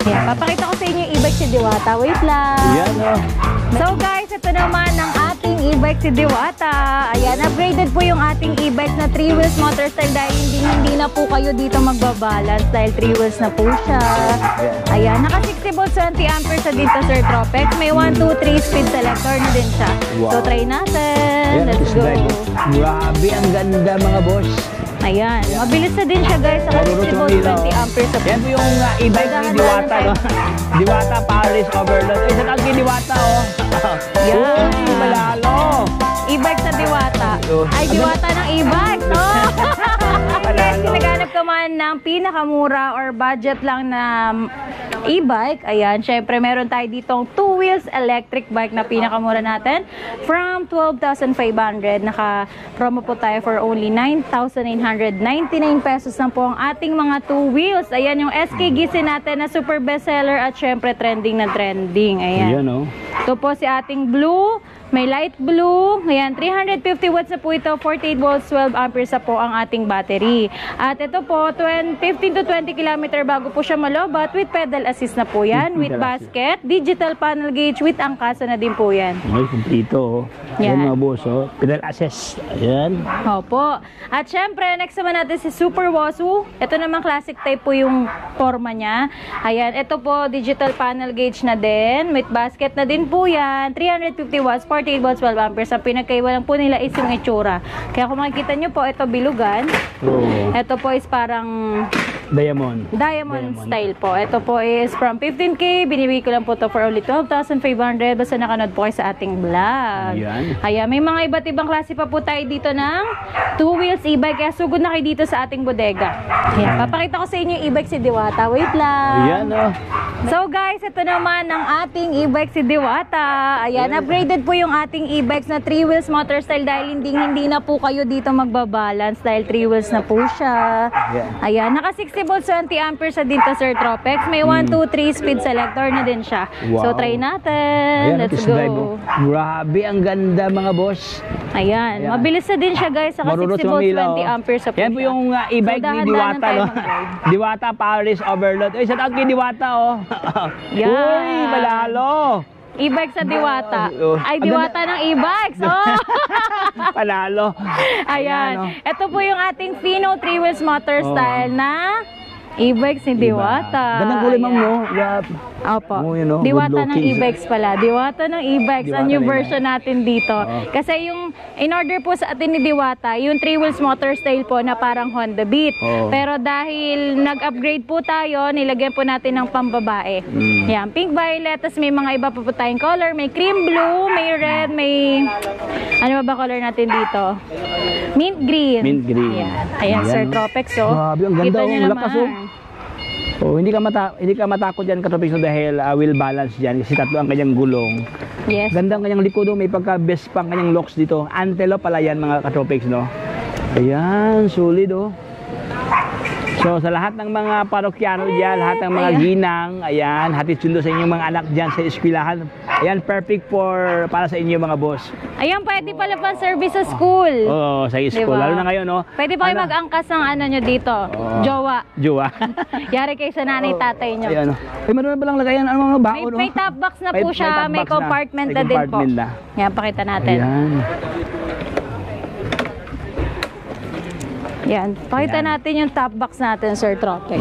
Ayan, papakita ko sa inyo yung e-bike si Diwata. Wait lang. Yan oh. So guys, ito naman ang ating e-bike si Diwata. Ayan, upgraded po yung ating e-bike na 3 wheels motor style dahil hindi na po kayo dito magbabalance dahil 3 wheels na po siya. Ayan, naka 60 volts 20 amperes sa dito Sir Tropex. May 1, 2, 3 speed selector na din siya. Wow. So try natin. Ayan, Let's go. Grabe, ang ganda mga boss. Ayan, mabilis na din siya guys. Naka 60 volts 20 amperes sa yan po yung e-bike ni Diwata, no? Diwata Paris Overload. Ay, saan ang Diwata, oh? Yan. Uy, malalo. E-bike sa Diwata. Ay, Diwata ng e-bike, no? Guys, naghanap ka man ng pinakamura or budget lang na e-bike. Ayan, syempre meron tayo ditong 2 wheels electric bike na pinakamura natin. From 12,500, naka-promo po tayo for only 9,999 pesos lang po ang ating mga 2 wheels. Ayan yung SK Gisin natin na super bestseller at syempre trending na trending. Ayan. Ayan, oh. Ito po si ating blue. May light blue. Ayan, 350 watts na po ito. 48 volts, 12 amperes na po ang ating battery. At ito po, 15 to 20 km bago po siya malobat with pedal assist na po yan. With basket, digital panel gauge, with angkasa na din po yan. Ay, kumplito, oh. Yan. Ayan mga boss, oh. Pedal assist. Ayan. Opo. At syempre, next naman natin si Super Wosu. Ito naman classic type po yung forma niya. Ayan, ito po, digital panel gauge na din. With basket na din po yan. 350 watts, 48 volts, 12 amperes. Ang pinagkaiba lang po nila is yung itsura. Kaya kung makikita nyo po, ito bilugan. Oh. Ito po is parang Diamond style po. Ito po is from 15K. Binibigay ko lang po to for only 12,500. Basta nakanood po kayo sa ating vlog. Ayan. Ayan, may mga iba't ibang klase pa po tayo dito ng 2 wheels e-bike. Kaya sugod na kayo dito sa ating bodega. Ayan, papakita ko sa inyo yung e-bike si Diwata. Wait lang. Ayan, oh. So guys, ito naman ang ating e-bike si Diwata. Ayan, upgraded po yung ating e-bikes na 3 wheels motor style dahil hindi na po kayo dito magbabalance dahil 3 wheels na po siya. Ayan, naka 60 volts 20 amperes sa dito Sir Tropex. May 1, 2, 3 speed selector na din siya. Wow. So try natin. Ayan, Let's go. drive, oh. Grabe, ang ganda mga boss. Ayan, mabilis na din siya guys. Naka 60 volts 20 amperes sa po yan po siya. yung e-bike ni Diwata, no? Diwata Paris Overload. Ay, saan ang Diwata, oh? Yan. Uy, malalo. E-bike sa Diwata. Ay, Diwata ng e-bikes. Oh! Palalo. Ayan. Ito po yung ating Fino 3 wheels motor style na e-bikes ni Diwata. Gandang kulay, ma'am, no? Opo. Oh, you know, Diwata ng good-looking. e-bikes pala. Diwata ng e-bikes. Ang new version natin dito. Kasi yung in-order po sa atin ni Diwata, yung 3 wheels motor style po na parang Honda Beat. Pero dahil nag-upgrade po tayo, nilagyan po natin ng pambabae. Yan, pink violet. Tapos may mga iba pa po tayong color. May cream blue, may red, may... Ano ba color natin dito? Mint green. Mint green. Yan. Ayan, Sir Tropex. So, grabe, ang ganda. kita nyo Lakas, oh. Oh, hindi ka matakot diyan Katropix, no, dahil wheel balance diyan kasi tatlo ang kanyang gulong. Yes. Ganda ang kanyang likod, oh. May pagka-best pang kanyang locks dito. Antelope pala yan mga Katropix, no. Ayan, solid, oh. So sa lahat ng mga parokyano diyan, lahat ng mga ginang, ayan, hatid sundo sa inyong mga anak diyan sa eskwelahan. Ayan, perfect para sa inyo mga boss. Ayan, pwede pala pang service sa school. Oo, sa school. Diba? Lalo na ngayon, no? Pwede pa kayo mag-angkas ng ano nyo dito. Jowa. Jowa. Yari kayo sa nanay tatay nyo. Ayan, ay, meron na palang lagayan. Ano mga baon, no? May top box na po siya. May compartment na din po. Yan, pakita natin. Ayan. Yan, pakita natin yung top box natin, Sir Tropex.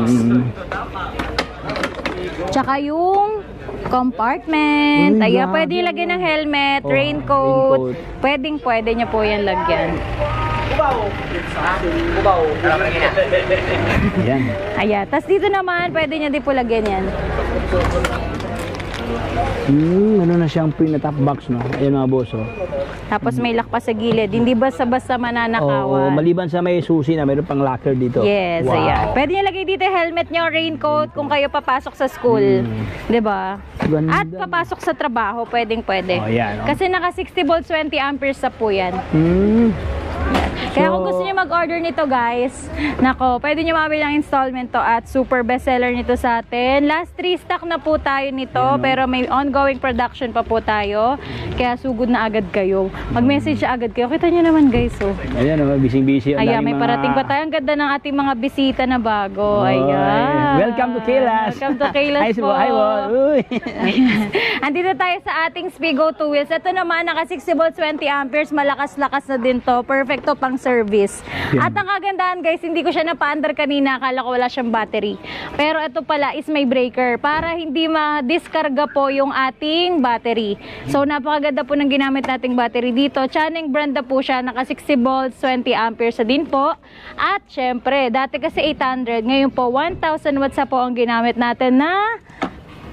Tsaka yung compartment. Ayan, pwede lagyan ng helmet, raincoat. Pwede nyo po yan lagyan. Ayan. Ayan. Tapos dito naman, pwede nyo din po lagyan yan. Ano na siyang pinatop box, no? Ayan mga boss, oh. Tapos may lock pa sa gilid. Hindi basta-basta mananakawan. Maliban sa may susi na, mayroon pang locker dito. Yes, ayan. Pwede nyo lagay dito helmet nyo, raincoat, kung kayo papasok sa school. Diba? At papasok sa trabaho, pwede. Ayan, oh. Kasi naka 60 volts 20 amperes sa po yan. Kaya kung gusto niyo mag-order nito guys, nako, pwede niyo mabili ng installment to at super bestseller nito sa atin. Last 3 stock na po tayo nito, pero may ongoing production pa po tayo. Kaya sugod na agad kayo. Mag-message agad kayo. Kita niyo naman guys, oh. Ayan, busy-busy. Ayan, may parating pa tayo. Ang ganda ng ating mga bisita na bago. Ayan. Welcome to Kaylas. Welcome to Kaylas po. Hi, Uy. Andito tayo sa ating Spigo 2 wheels. Ito naman, naka 60 volts, 20 amperes. Malakas-lakas na din to. Perfecto pang service. At ang kagandahan guys, hindi ko siya napaandar kanina. Akala ko wala siyang battery. Pero ito pala is may breaker para hindi ma-diskarga po yung ating battery. So napakaganda po ng ginamit nating battery dito. Chaneng brand na po siya. Naka 60 volts, 20 amperes na din po. At syempre, dati kasi 800. Ngayon po, 1,000 watts na po ang ginamit natin na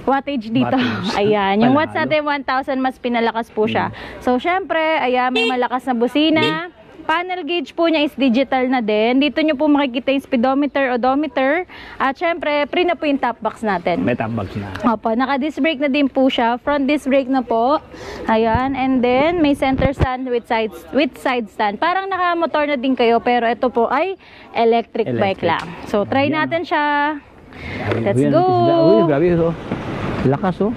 wattage dito. Ayan, yung watts natin 1,000 mas pinalakas po siya. So syempre, ayan, may malakas na busina. Panel gauge po niya is digital na din. Dito nyo po makikita yung speedometer, odometer. At syempre, pre na po yung top box natin. May top box na. Opo, naka-disc brake na din po siya. Front disc brake na po. Ayan, and then may center stand with side stand. Parang naka-motor na din kayo, pero ito po ay electric bike lang. So, try natin siya. Let's go! Uy, grabe ito. Lakas, oh.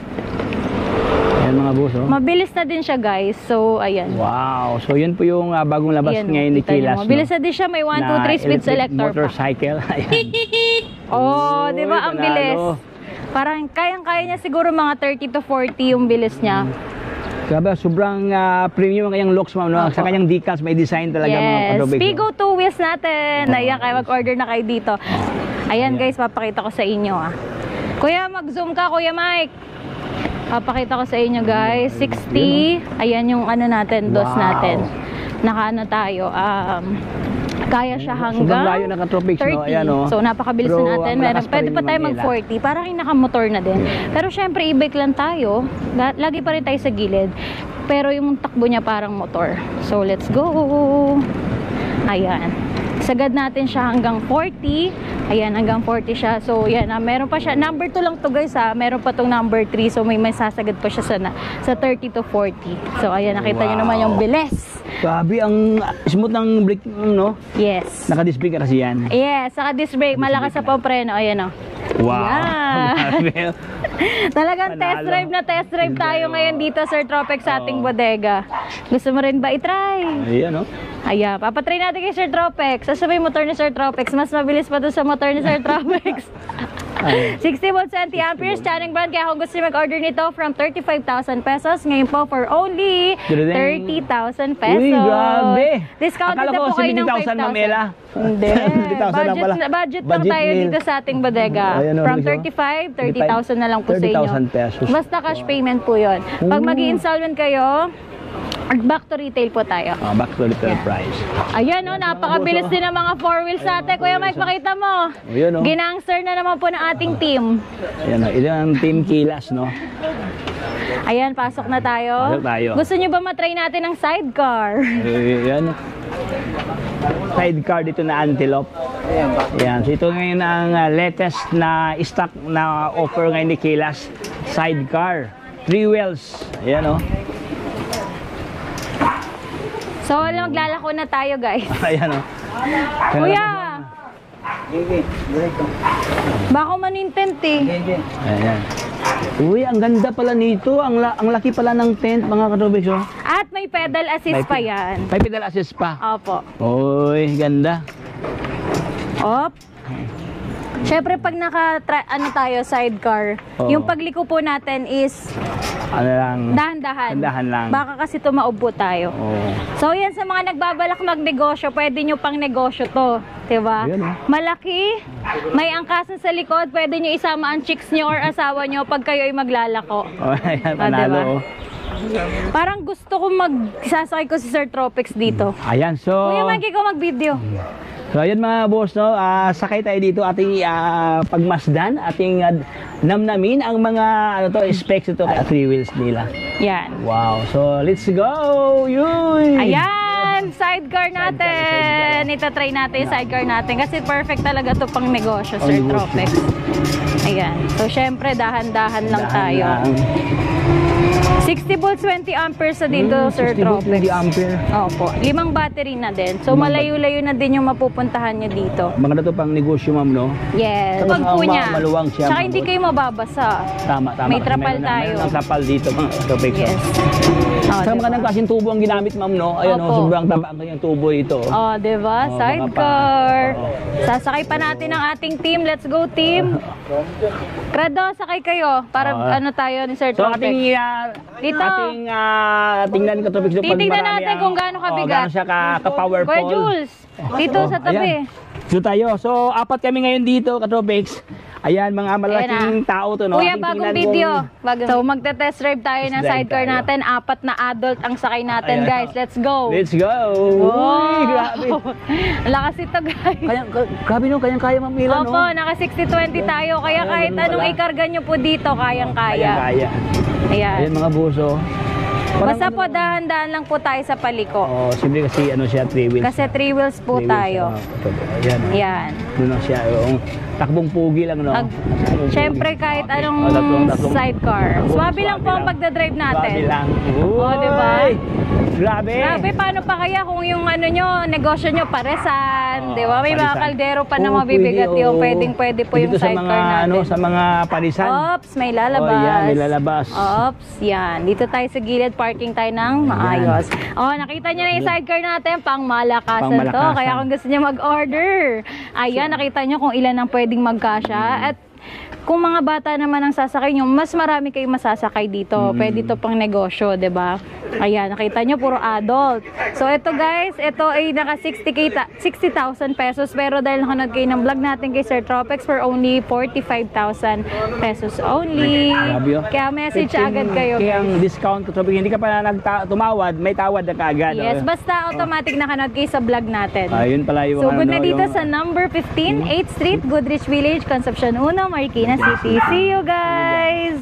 Ayan mga boss, oh. Mabilis na din siya guys. So, ayan. Wow. So, yun po yung bagong labas Ayan, ngayon ni kita nyo. Kaylas. Mabilis na din siya. May 1, 2, 3 speed selector pa. Motorcycle. Ayan. Oh, di ba? Ang panalo. bilis. Parang kayang-kaya niya siguro mga 30 to 40 yung bilis niya. Grabe, sobrang premium ang kanyang looks, ma'am. No? Sa kanyang decals, may design talaga mga Yes. kadobig. Spigo 2 wheels natin. Ayan, kaya mag-order na kayo dito. Ayan guys, papakita ko sa inyo ah. Kuya, mag-zoom ka, Kuya Mike. Papakita ko sa inyo guys. 60. Ayan yung ano natin, dos natin. Naka-ano tayo. Kaya siya hanggang sobrang layo ng Katropics, 30. no? Ayan, oh. So napakabilis Pero na natin. ang malakas pa Pwede rin pa tayo yung mag 40. Parang yung nakamotor na din. Pero syempre e-bike lang tayo. Lagi pa rin tayo sa gilid. Pero yung takbo niya parang motor. So let's go. Ayan. Sagad natin siya hanggang 40. Ayan, hanggang 40 siya. So, yan. Meron pa siya. Number 2 lang to guys ha. Meron pa tong number 3. So, may sasagad pa siya sa 30 to 40. So, ayan. Nakita nyo naman yung bilis. Grabe, ang smooth ng brake, no? Yes. Naka-disc brake kasi yan. Yes. Saka disc brake. Malakas sa pampreno. Ayan o. Wow. Yeah. Talagang Panalo. test drive tayo ngayon dito, Sir Tropex, sa ating bodega. Gusto mo rin ba i-try? Ayan, no? Ayan, papatry natin kay Sir Tropex. Sasabay motor ni Sir Tropex. Mas mabilis pa doon sa motor ni Sir Tropex. 60 volts, 20 amperes, Chaneng brand. Kaya kung gusto niyo mag-order nito from 35,000 pesos, ngayon po for only 30,000 pesos. Uy, grabe. Discounted Akala na ko po kayo ng 70,000 Mamela. 5,000. Hindi. 70,000 lang pala. Budget lang tayo meal. dito sa ating bodega. Ayan, From Luis, 35, 30,000 na lang po sa inyo. 30,000 pesos. Basta cash payment po yun. Pag mag-i-installment kayo, back to retail po tayo. Back to retail price. Ayan o, napakabilis din ng mga 4 wheels natin. Kuya Mike, pakita mo. Ayan, oh. Ginangster na naman po ng ating team. Ayan, ito ang Team Kaylas, no? Ayan, pasok na tayo. Pasok tayo. Gusto nyo ba matry natin ng sidecar? Ayan. Sidecar dito na Antelope. Ayan. So ito ngayon ang latest na stock na offer ngayon ni Kaylas. Sidecar. 3 wheels. Ayan, oh. So, maglalako na tayo, guys. Ayan, oh. Kuya! Baka manintent eh. Ayan. Uy, ang ganda pala nito. Ang laki pala ng tent, mga Katropics, oh. At may pedal assist pa yan. May pedal assist pa. Opo. Uy, ganda. Op. Siyempre, pag ano tayo, sidecar, Oo. yung pagliko po natin is Ano lang. dahan-dahan. Dahan lang. Baka kasi tumaubo tayo. Oh. So, yan sa mga nagbabalak magnegosyo, pwede nyo pang negosyo to. Diba? Ayan, oh. Malaki, may angkasan sa likod, pwede nyo isama ang chicks nyo or asawa nyo pag kayo ay maglalako. Oh, ayan, Ah, panalo. diba? Oh. Parang gusto ko sasakay ko si Sir Tropex dito. Ayan, so... Kuya Mike, ikaw mag-video. So ayan mga boss, no, sakay tayo dito ating pagmasdan, ating namnamin ang mga ano to, specs ito, 3 wheels nila. Yan. Wow, so let's go! Yuy! Ayan, sidecar natin. Ita-try natin yung sidecar natin kasi perfect talaga to pang negosyo, Sir Tropex. Ayan. So syempre, dahan-dahan lang tayo. 60 volts, 20 amperes na dito, Sir 60 volts, Tropex. 20 ampere. Opo. 5 battery na din. So, malayo-layo na din yung mapupuntahan nyo dito. Maganda to pang negosyo, ma'am, no? Yes. Saka Pag po niya. maluwang siya. Tsaka hindi kayo mababasa. Tama. May Kasi trapal meron tayo. Meron ang trapal dito, mga Tropex. Yes. Saka magandang klaseng tubo ang ginamit, ma'am, no? Ayan, Opo. sobrang taba ang kanyang tubo ito. Oh, diba? Oh, Sidecar. baka pa. Sasakay pa natin ang ating team. Let's go, team. Credo, sakay kayo. Para ano tayo ni Sir So, Tropex. ating, Dito. tingnan ka, Tropex, pag Titignan marami natin ang- kung gaano kabigat. Gaano siya ka-powerful. Kuya Jules, dito sa tabi. Ayan. So tayo. So, apat kami ngayon dito, Katropex. Ayan, mga malaking tao to, no? Kuya, Ating bagong tingnan video. kung- So, magte-test drive tayo ng Test drive sidecar tayo. natin. 4 na adult ang sakay natin, Ayan. guys. Let's go. Let's go! Uy, grabe. Ang lakas ito, guys. Grabe no, kayang-kaya mamila, no? Opo, naka 60-20 tayo. Kaya kahit ganun anong pala. ikarga nyo po dito, kayang-kaya. Kaya. Ayan. Ayan, mga buso. Basta po, dahan-dahan lang po tayo sa paliko. Oh, simple kasi ano siya, 3 wheels. Kasi 3 wheels po Three wheels, tayo. Ayan. Ayan. Doon lang siya. Yung takbong pugi lang, no? Siyempre, kahit anong tatlong- sidecar. Swabe lang po ang Swabe pagdadrive natin. Grabe lang. Oh, diba? Grabe. Grabe, paano pa kaya kung yung ano nyo, negosyo nyo paresan, di ba? May mga Parisan. kaldero pa na Oo, mabibigat pwede, yung oo. pwedeng-pwede po yung Dito sa sidecar mga, natin. ano, sa mga parisan. Ops, may lalabas. Oh, yan, may lalabas. Ops, yan. Dito tayo sa gilid, parking tayo ng maayos. Oh, nakita nyo na yung sidecar natin, pang malakasan to. Pangmalakasan. Kaya kung gusto nyo mag-order, ayan, nakita nyo kung ilan ang pwedeng magkasya. At kung mga bata naman ang sasakay nyo, mas marami kayong masasakay dito. Pwede to pang negosyo, 'di ba? Ayan, nakita nyo, puro adult. So, ito guys, ito ay naka 60,000 pesos. Pero dahil nakanood kayo ng vlog natin kay Sir Tropex for only 45,000 pesos only. Grabe, oh. Kaya message agad kayo. Kaya ang discount ko, sabi, hindi ka pa tumawad, may tawad na kaagad. Yes, basta automatic nakanood kayo sa vlog natin. Ayun pala yung So, good ano, na dito yung- sa number 15, 8th Street, Goodrich Village, Concepcion 1, Marikina City. See you guys!